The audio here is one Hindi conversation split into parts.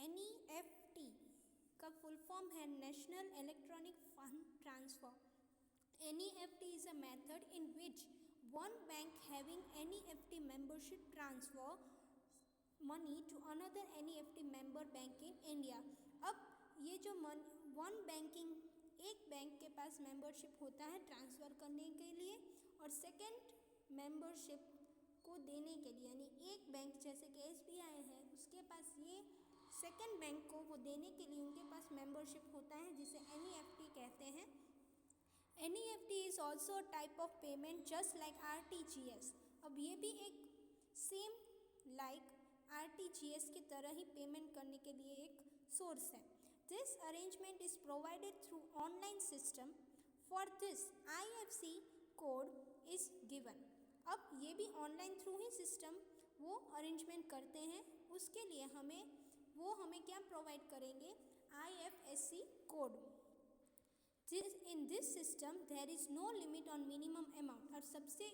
NEFT का फुल फॉर्म है national electronic fund transfer. NEFT is a method in which one bank having NEFT membership transfer money to another NEFT member bank in India। अब ये जो वन बैंकिंग, एक बैंक के पास मेंबरशिप होता है ट्रांसफ़र करने के लिए और सेकंड मेंबरशिप को देने के लिए, यानी एक बैंक जैसे कि SBI है उसके पास ये सेकंड बैंक को वो देने के लिए उनके पास मेंबरशिप होता है जिसे NEFT कहते हैं। NEFT is also a type of payment just like RTGS। अब ये भी एक सेम लाइक RTGS की तरह ही पेमेंट करने के लिए एक सोर्स है। This arrangement is provided through online system. For this IFSC code is given. अब ये भी ऑनलाइन थ्रू ही सिस्टम वो अरेंजमेंट करते हैं, उसके लिए हमें क्या प्रोवाइड करेंगे, IFSC code. In this system there is no limit on minimum amount। और सबसे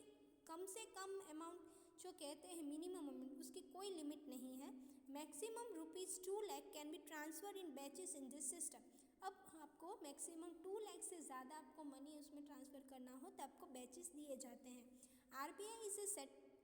से कम अमाउंट जो कहते हैं मिनिमम अमाउंट, उसकी कोई लिमिट नहीं है। Maximum ₹2 lakh can be transfer in batches in this system. अब आपको मैक्सिमम 2 लाख से ज़्यादा आपको मनी उसमें ट्रांसफ़र करना हो तो आपको बैचेस दिए जाते हैं। RBI is a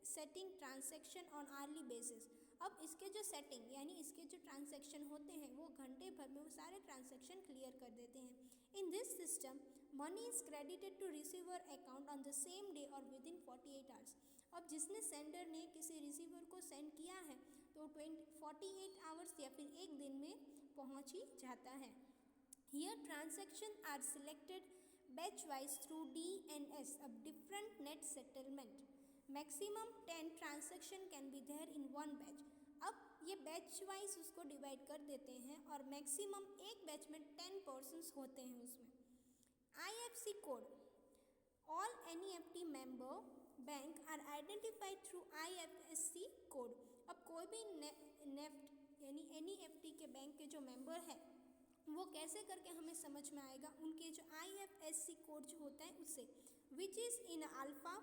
setting transaction on hourly basis. अब इसके जो सेटिंग यानी इसके जो ट्रांसैक्शन होते हैं वो घंटे भर में वो सारे ट्रांसैक्शन क्लियर कर देते हैं। In this system money is credited to receiver account on the same day और विद इन 48 आवर्स। अब जिसने सेंडर ने किसी रिसीवर को सेंड किया है तो 48 आवर्स या फिर एक दिन में पहुंच ही जाता है। Here transaction are selected batch wise through DNS। अब different net settlement maximum 10 transaction can be there in one batch. अब ये बैच वाइज उसको डिवाइड कर देते हैं और मैक्सिमम एक बैच में 10 पर्सन्स होते हैं उसमें। IFSC code all NEFT member bank are identified through IFSC code. अब कोई भी नेफ्ट यानी NEFT के बैंक के जो मेंबर है वो कैसे करके हमें समझ में आएगा, उनके जो IFSC कोड जो होता है उससे, which is in alpha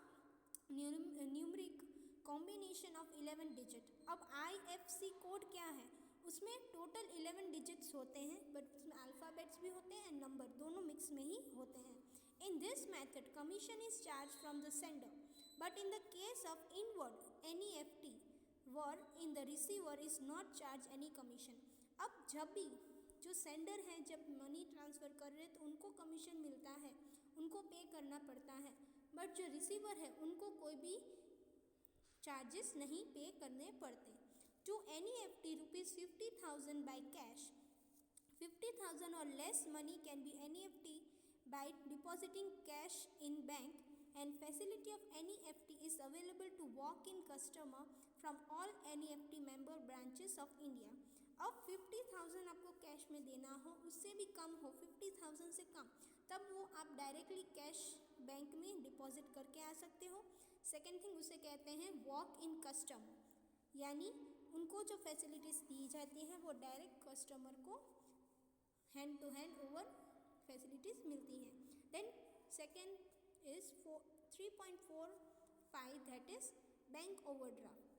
numeric combination of 11 digit. अब IFSC कोड क्या है, उसमें टोटल 11 डिजिट्स होते हैं बट उसमें अल्फ़ाबेट्स भी होते हैं, नंबर दोनों मिक्स में ही होते हैं। In this method commission is charge from the sender but in the case of inward NEFT were in the receiver is not charge any commission. अब जब भी जो सेंडर हैं जब मनी ट्रांसफ़र कर रहे हैं तो उनको कमीशन मिलता है, उनको पे करना पड़ता है, बट जो रिसीवर है उनको कोई भी चार्जेस नहीं पे करने पड़ते। टू NEFT ₹50,000 बाई कैश, 50,000 और less money can B NEFT by depositing cash in bank and facility of NEFT is available to walk-in customer from all NEFT member branches of India। अब 50,000 आपको कैश में देना हो, उससे भी कम हो 50,000 से कम, तब वो आप डायरेक्टली कैश बैंक में डिपॉजिट करके आ सकते हो। सेकेंड थिंग उसे कहते हैं वॉक इन कस्टमर, यानी उनको जो फैसिलिटीज़ दी जाती हैं वो डायरेक्ट कस्टमर को hand to hand over facilities मिलती हैं। Then second is 3.45, that is bank overdraft।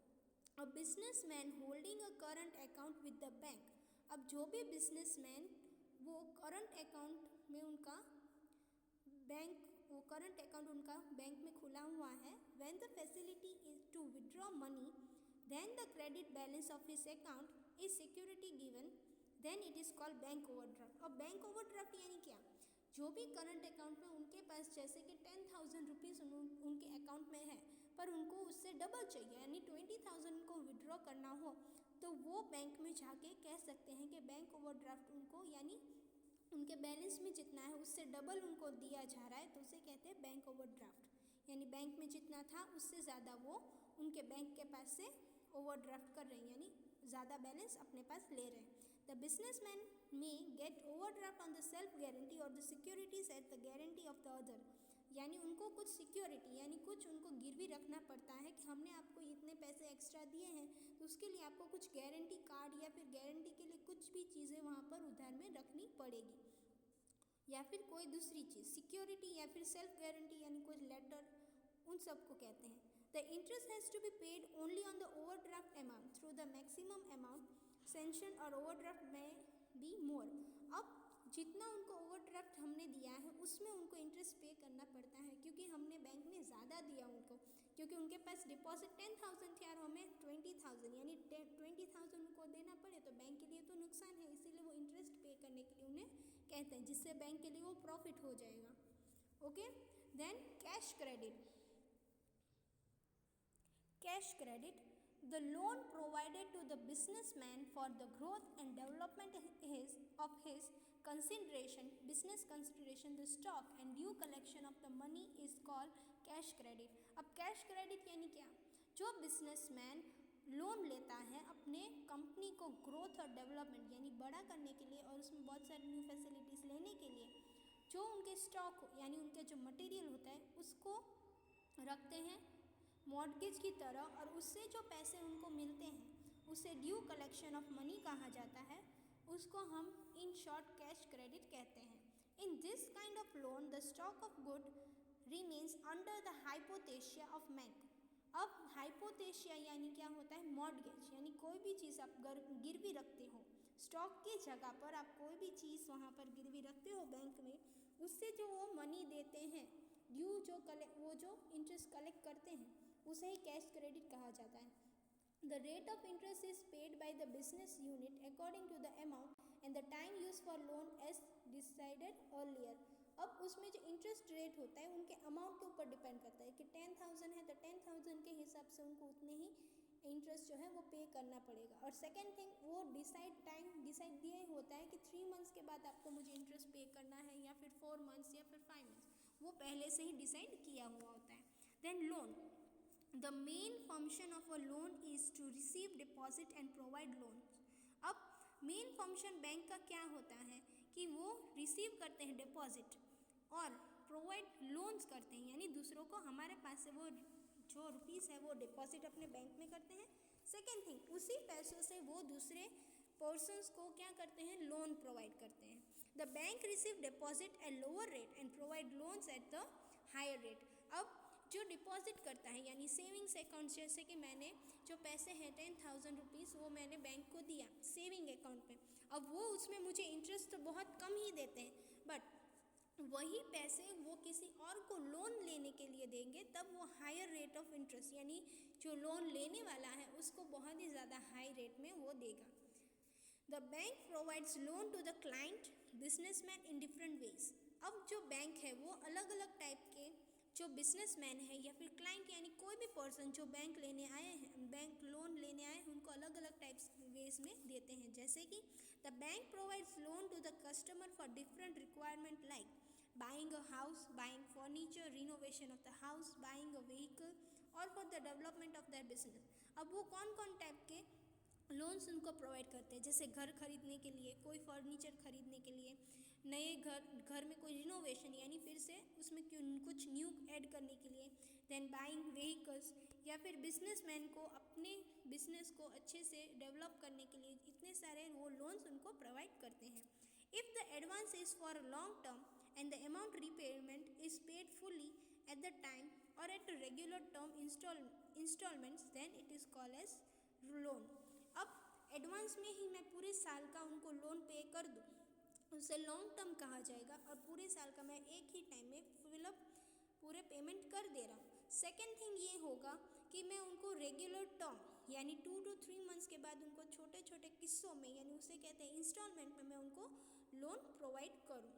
A businessman holding a current account with the bank। अब जो भी बिजनेसमैन वो करंट अकाउंट में उनका करंट अकाउंट उनका बैंक में खुला हुआ है, when the facility is to withdraw money then the credit balance of his account is security given, then it is called bank overdraft। और बैंक ओवरड्राफ्ट यानी क्या, जो भी करंट अकाउंट में उनके पास जैसे कि 10,000 रुपीज़ उनके अकाउंट में है पर उनको उससे डबल चाहिए यानी 20,000 उनको विड्रॉ करना हो तो वो बैंक में जाके कह सकते हैं कि बैंक ओवरड्राफ्ट उनको यानी उनके बैलेंस में जितना है उससे डबल उनको दिया जा रहा है तो उसे कहते हैं बैंक ओवरड्राफ्ट। यानी बैंक में जितना था उससे ज़्यादा वो उनके बैंक के पास से ओवरड्राफ्ट कर रहे हैं, यानी ज़्यादा बैलेंस अपने पास ले रहे हैं। The businessman may get overdraft on the self guarantee और the securities at the guarantee of the other. यानी उनको कुछ सिक्योरिटी यानी कुछ उनको गिरवी रखना पड़ता है कि हमने आपको इतने पैसे एक्स्ट्रा दिए हैं तो उसके लिए आपको कुछ गारंटी कार्ड या फिर गारंटी के लिए कुछ भी चीज़ें वहाँ पर उधार में रखनी पड़ेगी या फिर कोई दूसरी चीज़ सिक्योरिटी या फिर सेल्फ गारंटी यानी कोई लेटर, उन सब को कहते हैं। The interest has to be paid only on the overdraft amount through the maximum amount sanction और ओवरड्राफ्ट में बी मोर। अब जितना उनको ओवरड्राफ्ट हमने दिया है उसमें उनको इंटरेस्ट पे करना पड़ता है, क्योंकि हमने बैंक में ज़्यादा दिया उनको, क्योंकि उनके पास डिपॉजिट 10,000 थी और हमें 20,000 यानी 20,000 उनको देना पड़े तो बैंक के लिए तो नुकसान है, इसीलिए वो इंटरेस्ट पे करने के लिए उन्हें कहते हैं, जिससे बैंक के लिए वो प्रॉफिट हो जाएगा। Okay, then cash credit. Cash credit, the loan provided to the businessman for the growth and development of his business consideration, the stock and due collection of the money is called cash credit। अब कैश क्रेडिट यानी क्या? जो बिजनेसमैन लोन लेता है अपने कंपनी को ग्रोथ और डेवलपमेंट यानी बड़ा करने के लिए और उसमें बहुत सारी न्यू फैसिलिटीज़ लेने के लिए, जो उनके स्टॉक यानी उनके जो मटेरियल होता है उसको रखते हैं मॉर्गेज की तरह, और उससे जो पैसे उनको मिलते हैं उसे ड्यू कलेक्शन ऑफ मनी कहा जाता है, उसको हम इन शॉर्ट कैश क्रेडिट कहते हैं। In this kind of loan the stock of good remains under the hypothecation of bank. अब हाइपोथेसिया यानी क्या होता है? मॉर्गेज, यानी कोई भी चीज़ आप गिरवी रखते हो, स्टॉक की जगह पर आप कोई भी चीज़ वहाँ पर गिरवी रखते हो बैंक में, उससे जो वो मनी देते हैं ड्यू वो जो इंटरेस्ट कलेक्ट करते हैं उसे ही कैश क्रेडिट कहा जाता है। The rate of interest is paid by the business unit according to the amount and the time use for loan as decided earlier. अब उसमें जो इंटरेस्ट रेट होता है उनके अमाउंट के ऊपर डिपेंड करता है कि 10,000 है तो 10,000 के हिसाब से उनको उतने ही इंटरेस्ट जो है वो पे करना पड़ेगा। और सेकेंड थिंग, वो टाइम डिसाइड दिया होता है कि 3 मंथ्स के बाद आपको मुझे इंटरेस्ट पे करना है, या फिर 4 मंथ्स या फिर 5 मंथ्स, वो पहले से ही डिसाइड किया हुआ होता है। Then loan, the main function of a loan is to receive deposit and provide loan. अब मेन फंक्शन बैंक का क्या होता है कि वो रिसीव करते हैं डिपॉजिट और प्रोवाइड लोन्स करते हैं, यानी दूसरों को हमारे पास से वो जो रुपीज़ है वो डिपॉजिट अपने बैंक में करते हैं। सेकेंड थिंग, उसी पैसों से वो दूसरे पर्सन्स को क्या करते हैं? लोन प्रोवाइड करते हैं। The bank receive deposit at lower rate and provide loans at the higher rate. अब जो डिपॉजिट करता है यानी सेविंग्स अकाउंट, जैसे कि मैंने जो पैसे हैं 10,000 रुपीज़ वो मैंने बैंक को दिया सेविंग अकाउंट में, अब वो उसमें मुझे इंटरेस्ट तो बहुत कम ही देते हैं, बट वही पैसे वो किसी और को लोन लेने के लिए देंगे तब वो हायर रेट ऑफ इंटरेस्ट यानी जो लोन लेने वाला है उसको बहुत ही ज़्यादा हाई रेट में वो देगा। The bank provides loan to the client businessman in different ways. अब जो बैंक है वो अलग अलग टाइप के जो बिजनेसमैन है या फिर क्लाइंट यानी कोई भी पर्सन जो बैंक लोन लेने आए हैं उनको अलग अलग टाइप्स वेज में देते हैं, जैसे कि the bank provides loan to the customer for different requirement like buying a house, buying furniture, renovation of the house, buying a vehicle or for the development of their business। अब वो कौन कौन टाइप के लोन्स उनको प्रोवाइड करते हैं, जैसे घर खरीदने के लिए, कोई फर्नीचर खरीदने के लिए, नए घर में कोई रिनोवेशन यानी फिर से उसमें कुछ न्यू ऐड करने के लिए, देन बाइंग व्हीकल्स, या फिर बिजनेसमैन को अपने बिजनेस को अच्छे से डेवलप करने के लिए इतने सारे वो लोन्स उनको प्रोवाइड करते हैं। If the advance is for a long term and the amount repayment is paid fully at the time or at a regular term installments, then it is called as loan। अब एडवांस में ही मैं पूरे साल का उनको लोन पे कर दूँ उसे लॉन्ग टर्म कहा जाएगा, और पूरे साल का मैं एक ही टाइम में फिलअप पूरे पेमेंट कर दे रहा हूँ। सेकेंड थिंग ये होगा कि मैं उनको रेगुलर टर्म यानी 2 to 3 मंथ्स के बाद उनको छोटे छोटे किस्सों में यानी उसे कहते हैं इंस्टॉलमेंट में मैं उनको लोन प्रोवाइड करूँ।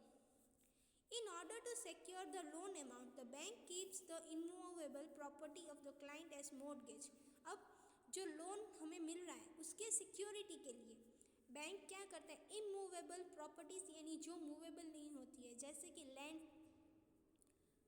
In order to secure the loan amount, the bank keeps the immovable property of the client as mortgage। अब जो लोन हमें मिल रहा है उसके सिक्योरिटी के लिए बैंक क्या करता है? इमूवेबल प्रॉपर्टीज़ यानी जो मूवेबल नहीं होती है, जैसे कि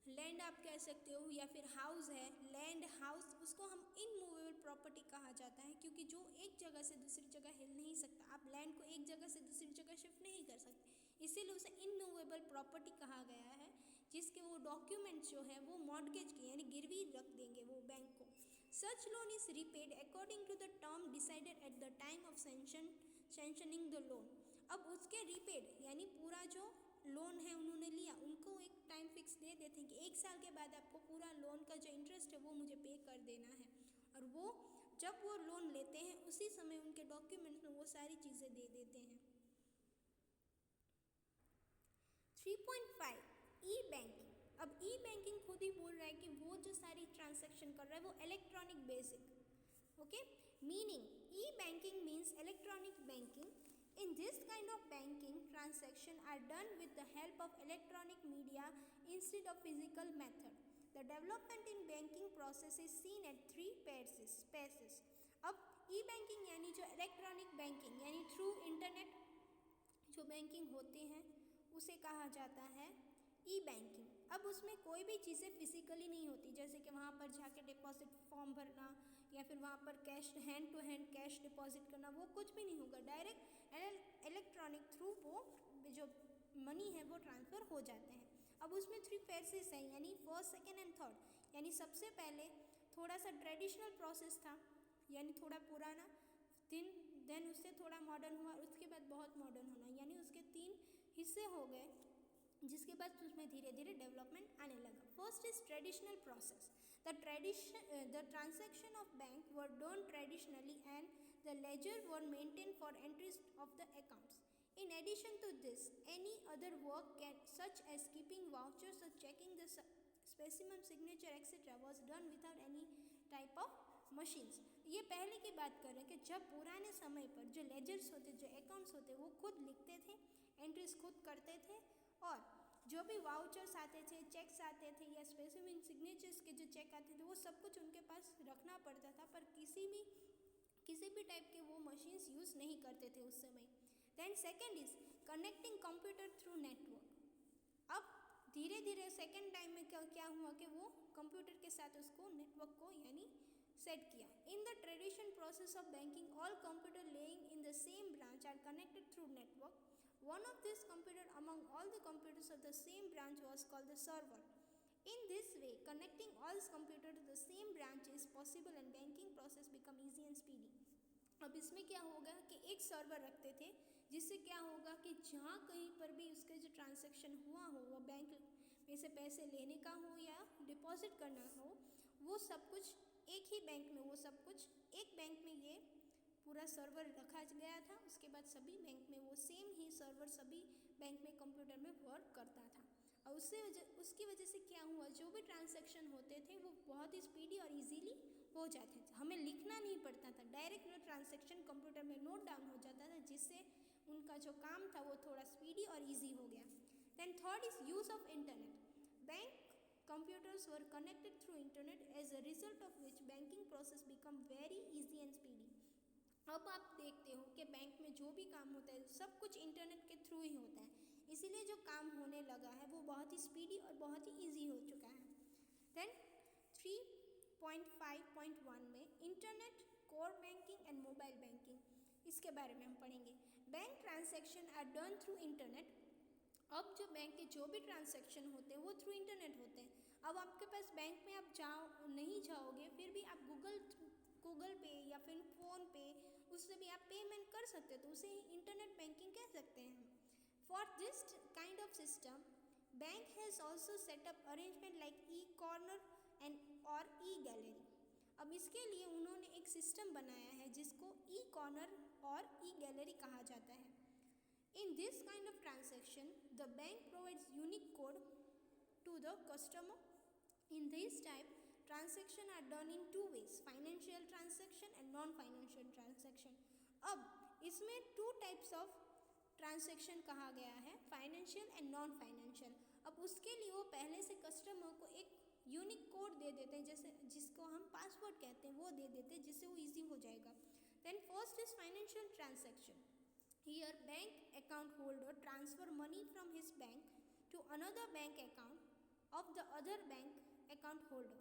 लैंड आप कह सकते हो, या फिर हाउस है, लैंड हाउस, उसको हम इनमूवेबल प्रॉपर्टी कहा जाता है, क्योंकि जो एक जगह से दूसरी जगह हिल नहीं सकता, आप लैंड को एक जगह से दूसरी जगह शिफ्ट नहीं कर सकते, इसीलिए उसे इनमूवेबल प्रॉपर्टी कहा गया है, जिसके वो डॉक्यूमेंट्स जो है वो मॉर्गेज के यानी गिरवी रख देंगे वो बैंक को। Such loan is repaid according to the term decided at the time of sanctioning the loan. अब उसके रिपेड यानी पूरा जो लोन है उन्होंने लिया, उनको एक टाइम फिक्स दे देते हैं कि 1 साल के बाद आपको पूरा लोन का जो इंटरेस्ट है वो मुझे पे कर देना है, और वो जब वो लोन लेते हैं उसी समय उनके डॉक्यूमेंट्स में वो सारी चीज़ें दे देते हैं। 3.5 ई बैंकिंग। अब ई बैंकिंग खुद ही बोल रहा है कि वो जो सारी ट्रांजैक्शन कर रहा है वो electronic basic, okay, meaning e-banking means electronic banking. In this kind of banking, transactions are done with the help of electronic media instead of physical method. The development in banking process is seen at three phases. अब e-banking यानी जो इलेक्ट्रॉनिक बैंकिंग यानी थ्रू इंटरनेट जो बैंकिंग होते हैं उसे कहा जाता है ई बैंकिंग। अब उसमें कोई भी चीज़ें फिजिकली नहीं होती, जैसे कि वहाँ पर जाके डिपॉजिट फॉर्म भरना या फिर वहाँ पर cash hand to hand cash deposit करना, वो कुछ भी नहीं होगा। डायरेक्ट इलेक्ट्रॉनिक थ्रू वो जो मनी है वो ट्रांसफ़र हो जाते हैं। अब उसमें 3 फेजेस हैं, यानी फर्स्ट, सेकेंड एंड थर्ड। यानी सबसे पहले थोड़ा सा ट्रेडिशनल प्रोसेस था, यानी थोड़ा पुराना, देन उससे थोड़ा मॉडर्न हुआ, उसके बाद बहुत मॉडर्न होना, यानी उसके 3 हिस्से हो गए, जिसके बाद उसमें धीरे धीरे डेवलपमेंट आने लगा। First is traditional process. The transaction of bank were done traditionally and the ledger were maintain for entries of the accounts. In addition to this, any other work such as keeping vouchers or checking the specimen signature etc. was done without any type of machines. ये पहले की बात कर रहे हैं कि जब पुराने समय पर जो लेजर्स होते, जो अकाउंट्स होते, वो खुद लिखते थे, एंट्रीज खुद करते थे, और जो भी वाउचर्स आते थे, चेक्स आते थे या स्पेसिफिक सिग्नेचर्स के जो चेक आते थे, वो सब कुछ उनके पास रखना पड़ता था, पर किसी भी टाइप के वो मशीन्स यूज़ नहीं करते थे उस समय। Then second is connecting computer through network. अब धीरे धीरे सेकेंड टाइम में क्या हुआ कि वो कंप्यूटर के साथ उसको नेटवर्क को यानी सेट किया। In the tradition process of banking all computer laying in the same branch are connected through network. One of these computers among all the computers of the same branch was called the server. In this way, connecting all computers to the same branch is possible and banking process become easy and speedy. अब इसमें क्या होगा कि एक सर्वर रखते थे, जिससे क्या होगा कि जहाँ कहीं पर भी उसके जो ट्रांजैक्शन हुआ हो, वो बैंक में से पैसे लेने का हो या डिपॉजिट करना हो, वो सब कुछ एक ही बैंक में, वो सब कुछ एक बैंक में ये पूरा सर्वर रखा गया था। उसके बाद सभी बैंक में वो सेम ही सर्वर सभी बैंक में कंप्यूटर में वर्क करता था, और उसकी वजह से क्या हुआ, जो भी ट्रांजैक्शन होते थे वो बहुत ही स्पीडी और इजीली हो जाते थे। हमें लिखना नहीं पड़ता था, डायरेक्ट वो ट्रांजैक्शन कंप्यूटर में नोट डाउन हो जाता था, जिससे उनका जो काम था वो थोड़ा स्पीडी और ईजी हो गया। Then third is use of internet. Bank computers were connected through internet as a result of which banking process become very easy and speedy. अब आप देखते हो कि बैंक में जो भी काम होता है सब कुछ इंटरनेट के थ्रू ही होता है, इसीलिए जो काम होने लगा है वो बहुत ही स्पीडी और बहुत ही इजी हो चुका है। देन 3.5.1 में internet, core banking and mobile banking, इसके बारे में हम पढ़ेंगे। Bank transaction are done through internet. अब जो बैंक के जो भी ट्रांजैक्शन होते हैं वो थ्रू इंटरनेट होते हैं। अब आपके पास बैंक में आप नहीं जाओगे, फिर भी आप गूगल पे या फिर फ़ोन पे उससे भी आप पेमेंट कर सकते हो, तो उसे इंटरनेट बैंकिंग कह सकते हैं। For this kind of system bank has also setup arrangement like e corner and और ई गैलरी। अब इसके लिए उन्होंने एक सिस्टम बनाया है जिसको ई कॉर्नर और ई गैलरी कहा जाता है। In this kind of transaction, the bank provides unique code to the customer. In this type, transactions are done in two ways: financial transaction and non-financial transaction. अब इसमें 2 types of transaction कहा गया है, financial and non-financial. अब उसके लिए वो पहले से कस्टमर को एक यूनिक कोड दे देते हैं, जैसे जिसको हम पासवर्ड कहते हैं, वो दे देते हैं, जिससे वो ईजी हो जाएगा। Then first is financial transaction. Here, bank account holder transfer money from his bank to another bank account of the other bank account holder.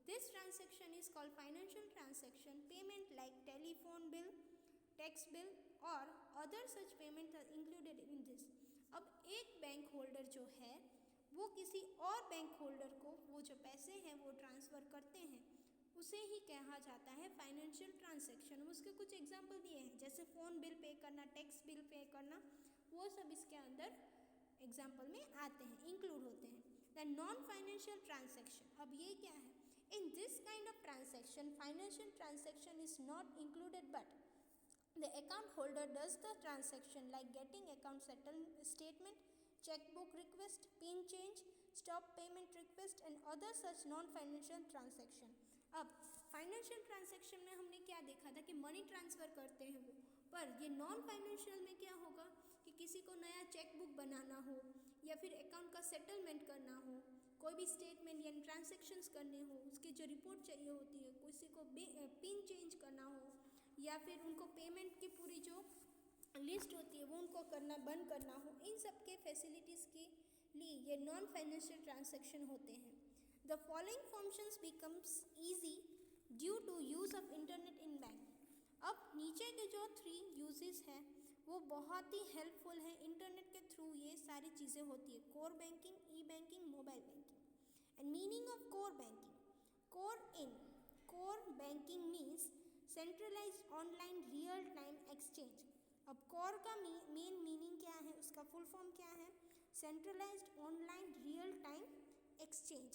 This transaction is called financial transaction. Payment like telephone bill, tax bill or other such payment are included in this. अब एक बैंक होल्डर जो है वो किसी और बैंक होल्डर को वो जो पैसे हैं वो ट्रांसफ़र करते हैं, उसे ही कहा जाता है फाइनेंशियल ट्रांजैक्शन। उसके कुछ एग्जाम्पल दिए हैं, जैसे फ़ोन बिल पे करना, टैक्स बिल पे करना, वो सब इसके अंदर एग्जाम्पल में आते हैं, इंक्लूड होते हैं। दैन नॉन फाइनेंशियल ट्रांजैक्शन, अब ये क्या है, In this kind of transaction, financial transaction is not included, but the account holder does the transaction like getting account statement, checkbook request, pin change, stop payment request and other such non-financial transaction. अब फाइनेंशियल ट्रांजैक्शन में हमने क्या देखा था कि मनी ट्रांसफ़र करते हैं वो, पर ये नॉन फाइनेंशियल में क्या होगा कि किसी को नया चेक बुक बनाना हो या फिर अकाउंट का सेटलमेंट करना हो, कोई भी स्टेटमेंट या ट्रांजैक्शंस करने हो, उसकी जो रिपोर्ट चाहिए होती है, किसी को पिन चेंज करना हो या फिर उनको पेमेंट की पूरी जो लिस्ट होती है वो उनको बंद करना हो, इन सब के फैसिलिटीज़ के लिए ये नॉन फाइनेंशियल ट्रांजैक्शन होते हैं. The following functions becomes easy due to use of internet in bank. अब नीचे के जो 3 यूजेस हैं वो बहुत ही हेल्पफुल है. इंटरनेट के थ्रू ये सारी चीज़ें होती है. Core banking, e banking, mobile banking. And meaning of core banking. Core banking means centralized online real time exchange. अब कोर का मेन मीनिंग क्या है, उसका फुल फॉर्म क्या है? Centralized online real time exchange.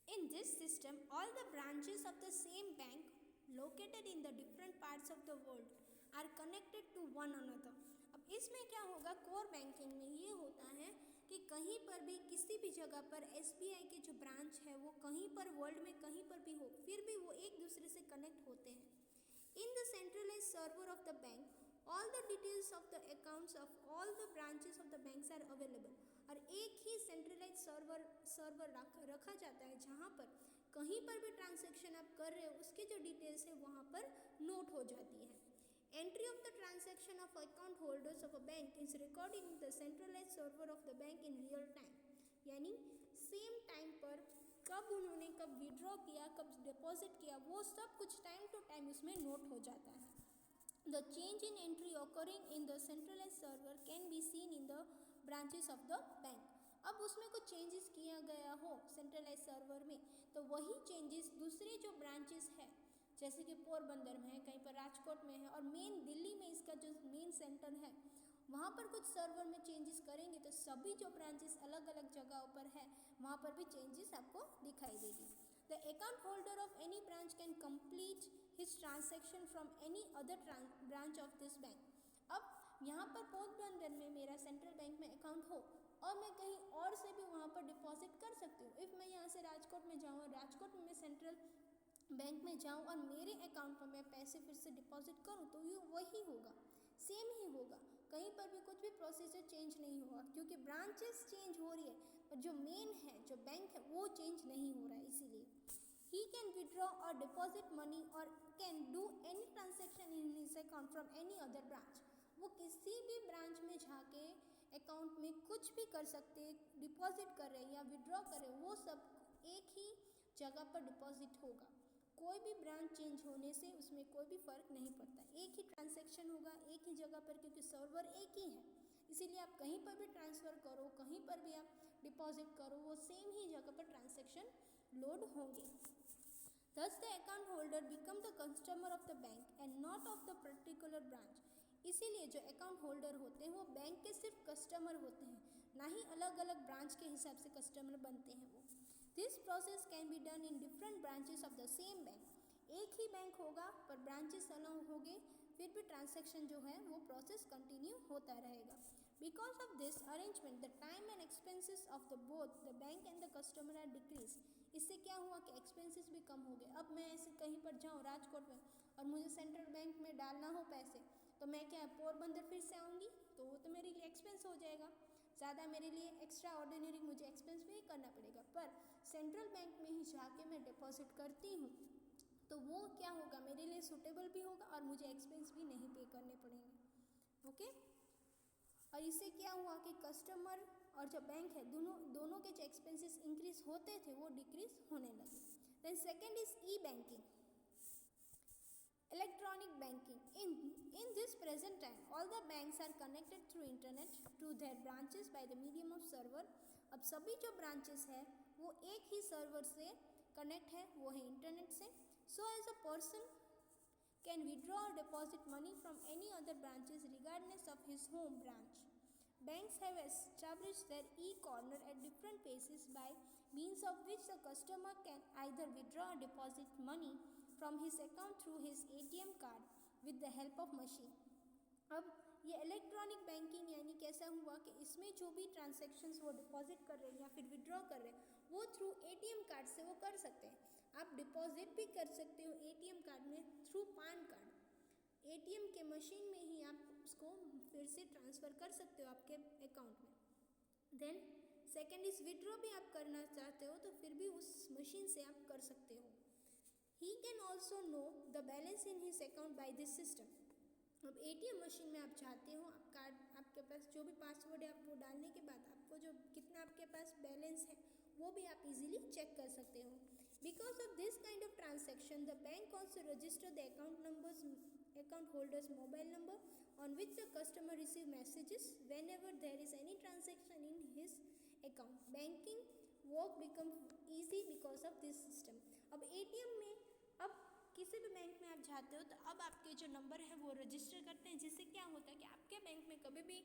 In this system, all the branches of the same bank located in the different parts of the world are connected to one another. अब इसमें क्या होगा, कोर बैंकिंग में ये होता है कि कहीं पर भी किसी भी जगह पर SBI के जो ब्रांच है वो कहीं पर वर्ल्ड में कहीं पर भी हो, फिर भी वो एक दूसरे से कनेक्ट होते हैं. In the centralized server of the bank, all the details of the accounts of all the branches of the banks are available. और एक ही सेंट्रलाइज सर्वर रखा जाता है जहाँ पर कहीं पर भी ट्रांजैक्शन आप कर रहे हो उसकी जो डिटेल्स है वहाँ पर नोट हो जाती है. Entry of the transaction of account holders of a bank is recording the centralize server of the bank in real time. यानी सेम टाइम पर कब उन्होंने कब विड्रॉ किया, कब डिपॉजिट किया, वो सब कुछ टाइम टू टाइम उसमें नोट हो जाता है. The change in entry occurring in the centralized server can be seen in the branches of the bank. अब उसमें कुछ चेंजेस किया गया हो सेंट्रलाइज सर्वर में तो वही चेंजेस दूसरे जो ब्रांचेस है जैसे कि पोरबंदर में है, कहीं पर राजकोट में है और मेन दिल्ली में इसका जो मेन सेंटर है वहाँ पर कुछ सर्वर में चेंजेस करेंगे तो सभी जो ब्रांचेस अलग अलग जगहों पर है वहाँ पर भी चेंजेस आपको दिखाई देगी. The account holder of any branch can complete his transaction from any other branch of this bank. अब यहाँ पर पोरबंदर में मेरा सेंट्रल बैंक में अकाउंट हो और मैं कहीं और से भी वहाँ पर डिपॉजिट कर सकती हूँ. इफ़ मैं यहाँ से राजकोट में जाऊँ और राजकोट में मैं सेंट्रल बैंक में जाऊँ और मेरे अकाउंट पर मैं पैसे फिर से डिपॉजिट करूँ तो ये वही होगा, सेम ही होगा. कहीं पर भी कुछ भी प्रोसीजर चेंज नहीं होगा क्योंकि ब्रांचेस चेंज हो रही है पर जो मेन है जो बैंक है वो चेंज नहीं हो रहा है. इसीलिए ही कैन विड्रॉ और डिपॉजिट मनी और can do any transaction in his account from any other branch. वो किसी भी ब्रांच में जाके अकाउंट में कुछ भी कर सकते, डिपॉजिट कर रहे या विड्रॉ कर रहे, वो सब एक ही जगह पर डिपॉजिट होगा. कोई भी ब्रांच चेंज होने से उसमें कोई भी फ़र्क नहीं पड़ता. एक ही ट्रांजैक्शन होगा एक ही जगह पर क्योंकि सर्वर एक ही है. इसीलिए आप कहीं पर भी ट्रांसफ़र करो, कहीं पर भी आप डिपॉजिट करो, वो सेम ही जगह पर ट्रांजैक्शन लोड होंगे. Thus the account holder become the customer of the bank and not of the particular branch. इसीलिए जो अकाउंट होल्डर होते हैं वो बैंक के सिर्फ कस्टमर होते हैं, ना ही अलग अलग ब्रांच के हिसाब से कस्टमर बनते हैं वो. This process can be done in different branches of the same bank. एक ही बैंक होगा पर ब्रांचेस अलग होंगे फिर भी ट्रांजैक्शन जो है वो प्रोसेस कंटिन्यू होता रहेगा. Because of this arrangement the time and expenses of the both the bank and the customer are decrease. इससे क्या हुआ कि एक्सपेंसेस भी कम हो गए. अब मैं ऐसे कहीं पर जाऊँ राजकोट में और मुझे सेंट्रल बैंक में डालना हो पैसे तो मैं क्या पोरबंदर फिर से आऊँगी तो वो तो मेरे लिए एक्सपेंस हो जाएगा, ज़्यादा मेरे लिए एक्स्ट्रा ऑर्डिनरी मुझे एक्सपेंस भी करना पड़ेगा. पर सेंट्रल बैंक में ही जाके मैं डिपॉजिट करती हूँ तो वो क्या होगा मेरे लिए सूटेबल भी होगा और मुझे एक्सपेंस भी नहीं पे करने पड़ेंगे. ओके. और इससे क्या हुआ कि कस्टमर और जो बैंक है दोनों के जो एक्सपेंसेस इंक्रीज होते थे वो डिक्रीज होने लगे. Then second is e banking, electronic banking. In this present time, all the banks are connected through internet to their branches by the medium of server. अब सभी जो branches है वो एक ही सर्वर से कनेक्ट है, वो है इंटरनेट से. So as a person can withdraw or deposit money from any other branches regardless of his home branch. Banks have established their e-corner at different places by means of which the customer can either withdraw or deposit money from his account through his ATM card with the help of machine. अब ये इलेक्ट्रॉनिक बैंकिंग यानी कैसा हुआ कि इसमें जो भी ट्रांजैक्शंस वो डिपॉजिट कर रहे हैं या फिर विड्रॉ कर रहे हैं वो थ्रू ATM कार्ड से वो कर सकते हैं। आप डिपॉजिट भी कर सकते हो ATM कार्ड में थ्रू पान कार्ड। ATM के मशीन में ही आप उसको फिर से ट्रांसफ़र कर सकते हो आपके अकाउंट में। देन सेकेंड इज विड्रॉ भी आप करना चाहते हो तो फिर भी उस मशीन से आप कर सकते हो। He can also know the balance in his account by this system. अब ATM मशीन में आप चाहते हो आप कार्ड आपके पास जो भी पासवर्ड है आप वो डालने के बाद आपको जो कितना आपके पास बैलेंस है वो भी आप इजीली चेक कर सकते हो। Because of this kind of transaction the bank also register the account holder's mobile number on which the customer receive messages whenever there is any transaction in his account. Banking work becomes easy because of this system. अब ATM में अब किसी भी बैंक में आप जाते हो तो अब आपके जो नंबर है वो रजिस्टर करते हैं, जिससे क्या होता है कि आपके बैंक में कभी भी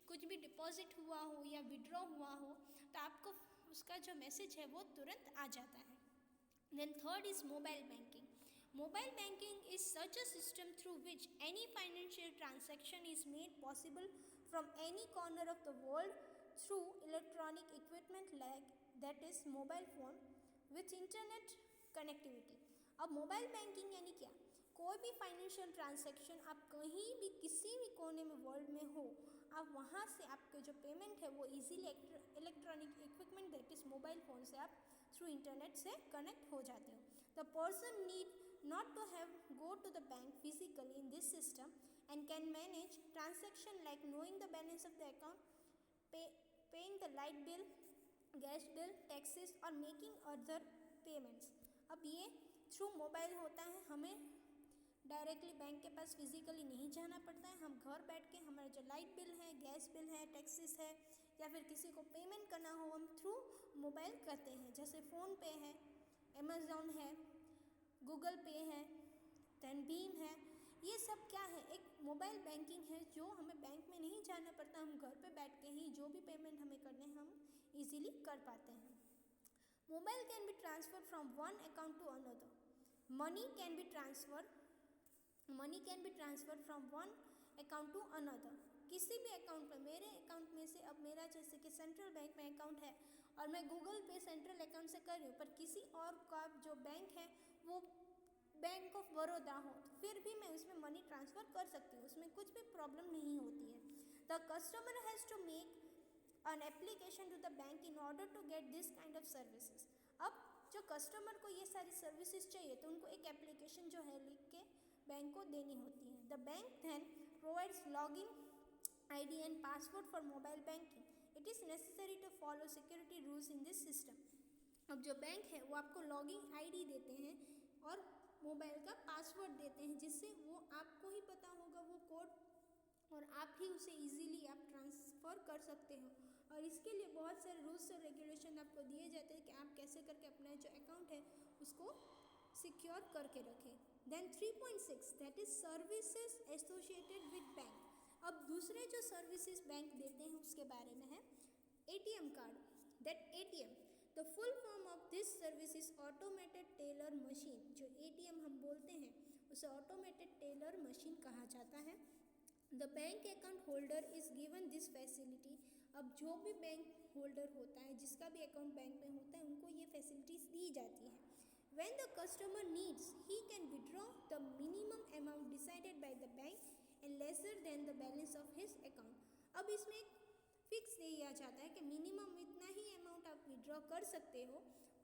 कुछ भी डिपॉजिट हुआ हो या विड्रॉ हुआ हो तो आपको उसका जो मैसेज है वो तुरंत आ जाता है। Then third is mobile banking. Mobile banking is such a system through which any financial transaction is made possible from any corner of the world through electronic equipment like that is mobile phone with internet connectivity. अब मोबाइल बैंकिंग यानी क्या? कोई भी फाइनेंशियल ट्रांसैक्शन आप कहीं भी किसी भी कोने में वर्ल्ड में हो आप वहाँ से आपके जो पेमेंट है वो easily electronic equipment that is mobile phone से आप थ्रू इंटरनेट से कनेक्ट हो जाते हो। The person need not to have go to the bank physically in this system and can manage transaction like knowing the balance of the account, paying the light bill, gas bill, taxes और making other payments। अब ये थ्रू मोबाइल होता है, हमें डायरेक्टली बैंक के पास फिजिकली नहीं जाना पड़ता है। हम घर बैठ के हमारे जो लाइट बिल है, गैस बिल है, टैक्सेस है या फिर किसी को पेमेंट करना हो हम थ्रू मोबाइल करते हैं। जैसे फ़ोनपे है, अमेज़ॉन है, गूगल पे है, देन भीम है, ये सब क्या है एक मोबाइल बैंकिंग है जो हमें बैंक में नहीं जाना पड़ता, हम घर पे बैठ के ही जो भी पेमेंट हमें करने हैं हम इजीली कर पाते हैं। Mobile can be transfer from one account to another. Money can be transfer from one account to another. किसी भी अकाउंट में मेरे अकाउंट में से अब मेरा जैसे कि सेंट्रल बैंक में अकाउंट है और मैं गूगल पे सेंट्रल अकाउंट से कर रही हूँ, पर किसी और का जो बैंक है वो बैंक ऑफ बड़ौदा हो तो फिर भी मैं उसमें मनी ट्रांसफ़र कर सकती हूँ, उसमें कुछ भी प्रॉब्लम नहीं होती है। The customer has to make an application to the bank in order to get this kind of services. अब जो कस्टमर को ये सारी सर्विसेज चाहिए तो उनको एक एप्लीकेशन जो है लिख के बैंक को देनी होती है। The bank then provides login ID and password for mobile banking. It is necessary to follow security rules in this system. अब जो बैंक है वो आपको लॉगिन ID देते हैं और मोबाइल का पासवर्ड देते हैं जिससे वो आपको ही पता होगा वो कोड और आप ही उसे इजीली आप ट्रांसफ़र कर सकते हो। और इसके लिए बहुत सारे रूल्स और रेगुलेशन आपको दिए जाते हैं कि आप कैसे करके अपना जो अकाउंट है उसको सिक्योर करके रखें। Then 3.6 that is services associated with bank. अब दूसरे जो सर्विसेज बैंक देते हैं उसके बारे में है ATM card. That ATM the full form of this service is automated teller machine. जो ATM हम बोलते हैं उसे ऑटोमेटेड टेलर मशीन कहा जाता है। The bank account holder is given this facility. अब जो भी बैंक होल्डर होता है जिसका भी अकाउंट बैंक में होता है उनको ये फैसिलिटीज दी जाती है। When the customer needs, he can withdraw the minimum amount decided by the bank and lesser than the balance of his account. अब इसमें एक फिक्स दिया जाता है कि मिनिमम इतना ही अमाउंट आप विड्रॉ कर सकते हो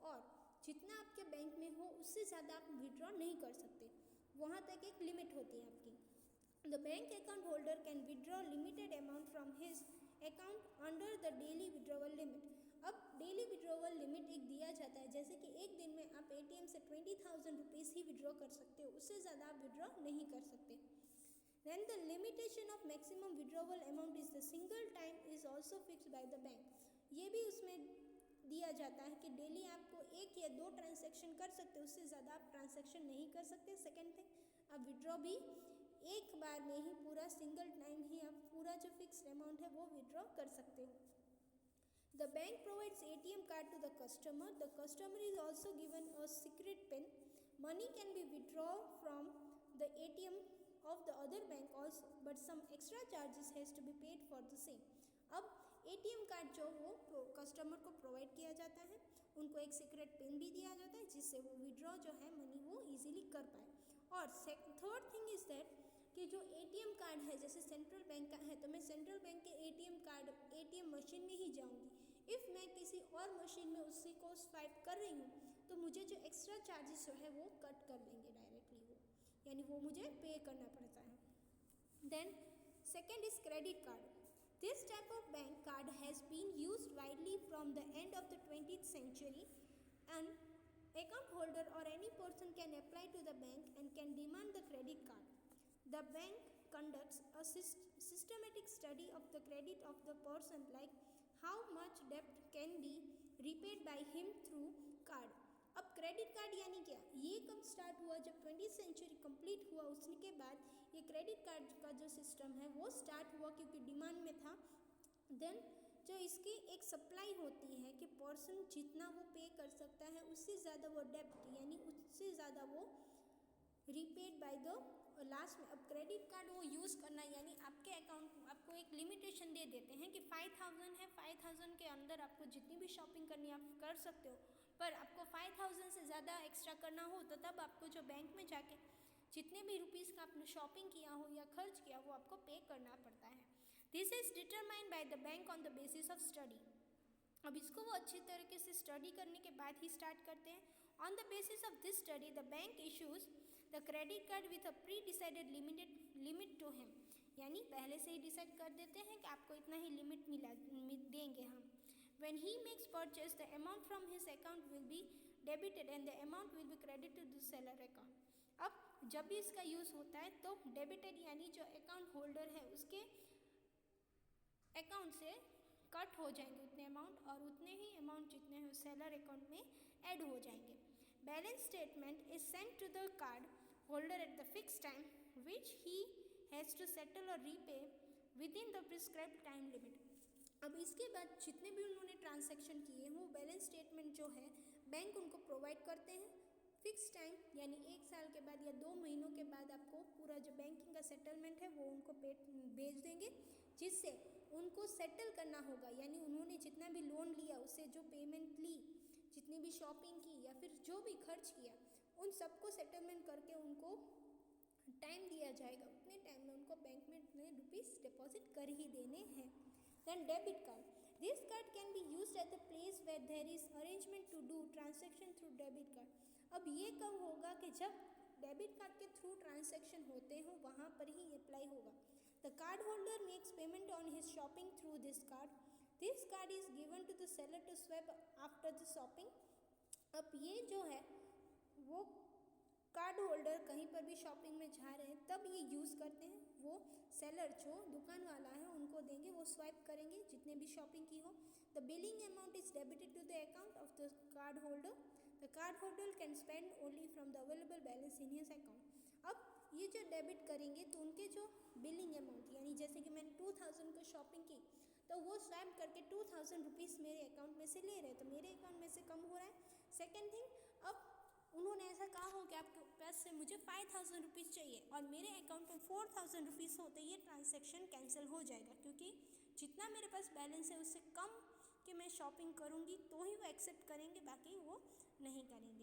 और जितना आपके बैंक में हो उससे ज़्यादा आप विड्रॉ नहीं कर सकते, वहाँ तक एक लिमिट होती है आपकी। The bank account holder can withdraw limited amount from his account under the daily withdrawal limit. अब डेली विड्रॉवल लिमिट एक दिया जाता है, जैसे कि एक दिन में आप ATM से 20,000 रुपीज़ ही विड्रॉ कर सकते हो, उससे ज़्यादा आप विड्रॉ नहीं कर सकते। Then the limitation of maximum withdrawal amount is the single time is also fixed by the bank. ये भी उसमें दिया जाता है कि डेली आपको एक या दो ट्रांजैक्शन कर सकते हो, उससे ज़्यादा आप ट्रांजैक्शन नहीं कर सकते। सेकेंड थिंग आप विड्रॉ भी एक बार में ही पूरा सिंगल टाइम ही आप पूरा जो फिक्स्ड अमाउंट है वो विड्रॉ कर सकते हो। The bank provides ATM card to the customer. The customer is also given a secret pin. Money can be withdrawn from the ATM of the other bank also, but some extra charges has to be paid for the same. अब ATM कार्ड जो वो कस्टमर को प्रोवाइड किया जाता है, उनको एक सीक्रेट पिन भी दिया जाता है जिससे वो विड्रॉ जो है मनी वो इजीली कर पाए. और थर्ड थिंग इज दैट कि जो ATM कार्ड है जैसे सेंट्रल बैंक का है तो मैं सेंट्रल बैंक के ATM मशीन में ही जाऊंगी. इफ़ मैं किसी और मशीन में उसी को स्वाइप कर रही हूँ तो मुझे जो एक्स्ट्रा चार्जेस जो है वो कट कर देंगे डायरेक्टली, वो यानी वो मुझे पे करना पड़ता है. Then second is credit card. This type of bank card has been used widely from the end of the 20th century. An account holder or any person can apply to the bank and can demand the credit card. The bank conducts a systematic study of the credit of the person, like how much debt can be repaid by him through card. अब क्रेडिट कार्ड यानी क्या, ये कब स्टार्ट हुआ, जब 20th सेंचुरी कंप्लीट हुआ उसके बाद ये क्रेडिट कार्ड का जो सिस्टम है वो स्टार्ट हुआ क्योंकि डिमांड में था. देन जो इसकी एक सप्लाई होती है कि पर्सन जितना वो पे कर सकता है उससे ज़्यादा वो डेब्ट यानी उससे ज़्यादा वो रीपेड बाय द लास्ट में. अब क्रेडिट कार्ड वो यूज़ करना यानी आपके अकाउंट आपको एक लिमिटेशन दे देते हैं कि 5000 है, 5000 के अंदर आपको जितनी भी शॉपिंग करनी आप कर सकते हो, पर आपको 5000 से ज़्यादा एक्स्ट्रा करना हो तो तब आपको जो बैंक में जाके जितने भी रुपीज़ का आपने शॉपिंग किया हो या खर्च किया वो आपको पे करना पड़ता है. This is determined by the bank on the basis of study. अब इसको वो अच्छी तरीके से स्टडी करने के बाद ही स्टार्ट करते हैं. On the basis of this study the bank issues the credit card with a pre decided limit to him. यानी पहले से ही डिसाइड कर देते हैं कि आपको इतना ही लिमिट देंगे हम. When he makes purchase, the amount from his account will be debited and the amount will be credited to the seller account. अब जब भी इसका यूज़ होता है तो डेबिटेड यानी जो अकाउंट होल्डर है उसके अकाउंट से कट हो जाएंगे उतने अमाउंट और उतने ही अमाउंट जितने हैं सेलर अकाउंट में ऐड हो जाएंगे. Balance statement is sent to the card holder at the fixed time which he has to settle और repay within the prescribed time limit. अब इसके बाद जितने भी उन्होंने ट्रांजैक्शन किए वो बैलेंस स्टेटमेंट जो है बैंक उनको प्रोवाइड करते हैं फिक्स टाइम यानी 1 साल के बाद या 2 महीनों के बाद आपको पूरा जो बैंकिंग का सेटलमेंट है वो उनको भेज देंगे, जिससे उनको सेटल करना होगा. यानी उन्होंने जितना भी लोन लिया उससे जो पेमेंट ली, जितनी भी शॉपिंग की या फिर जो भी खर्च किया उन सबको सेटलमेंट करके उनको टाइम दिया जाएगा. उतने टाइम में उनको बैंक में इतने रुपीज़ डिपॉजिट कर ही देने हैं. Then debit card. This card can be used at the place where there is arrangement to do transaction through debit card. अब ये कब होगा कि जब डेबिट कार्ड के थ्रू ट्रांजैक्शन होते हो वहाँ पर ही अप्लाई होगा. The card holder makes payment on his shopping through this card. This card is given to the seller to swipe after the shopping. अब ये जो है वो कार्ड होल्डर कहीं पर भी शॉपिंग में जा रहे हैं तब ये यूज़ करते हैं. वो सेलर जो दुकान वाला है उनको देंगे, वो स्वाइप करेंगे जितने भी शॉपिंग की हो. The billing amount is debited to the account of the card holder. The card holder can spend only from the available balance in his account. अब ये जो डेबिट करेंगे तो उनके जो बिलिंग अमाउंट यानी जैसे कि मैंने 2000 को शॉपिंग की तो वो स्वाइप करके 2000 रुपीज़ मेरे अकाउंट में से ले रहे हैं तो मेरे अकाउंट में से कम हो रहा है. सेकेंड थिंग, अब उन्होंने ऐसा कहा हो कि आपके पास से मुझे 5000 रुपीज़ चाहिए और मेरे अकाउंट में 4000 रुपीज़ हो तो ये ट्रांजैक्शन कैंसिल हो जाएगा, क्योंकि जितना मेरे पास बैलेंस है उससे कम कि मैं शॉपिंग करूँगी तो ही वो एक्सेप्ट करेंगे, बाकी वो नहीं करेंगे.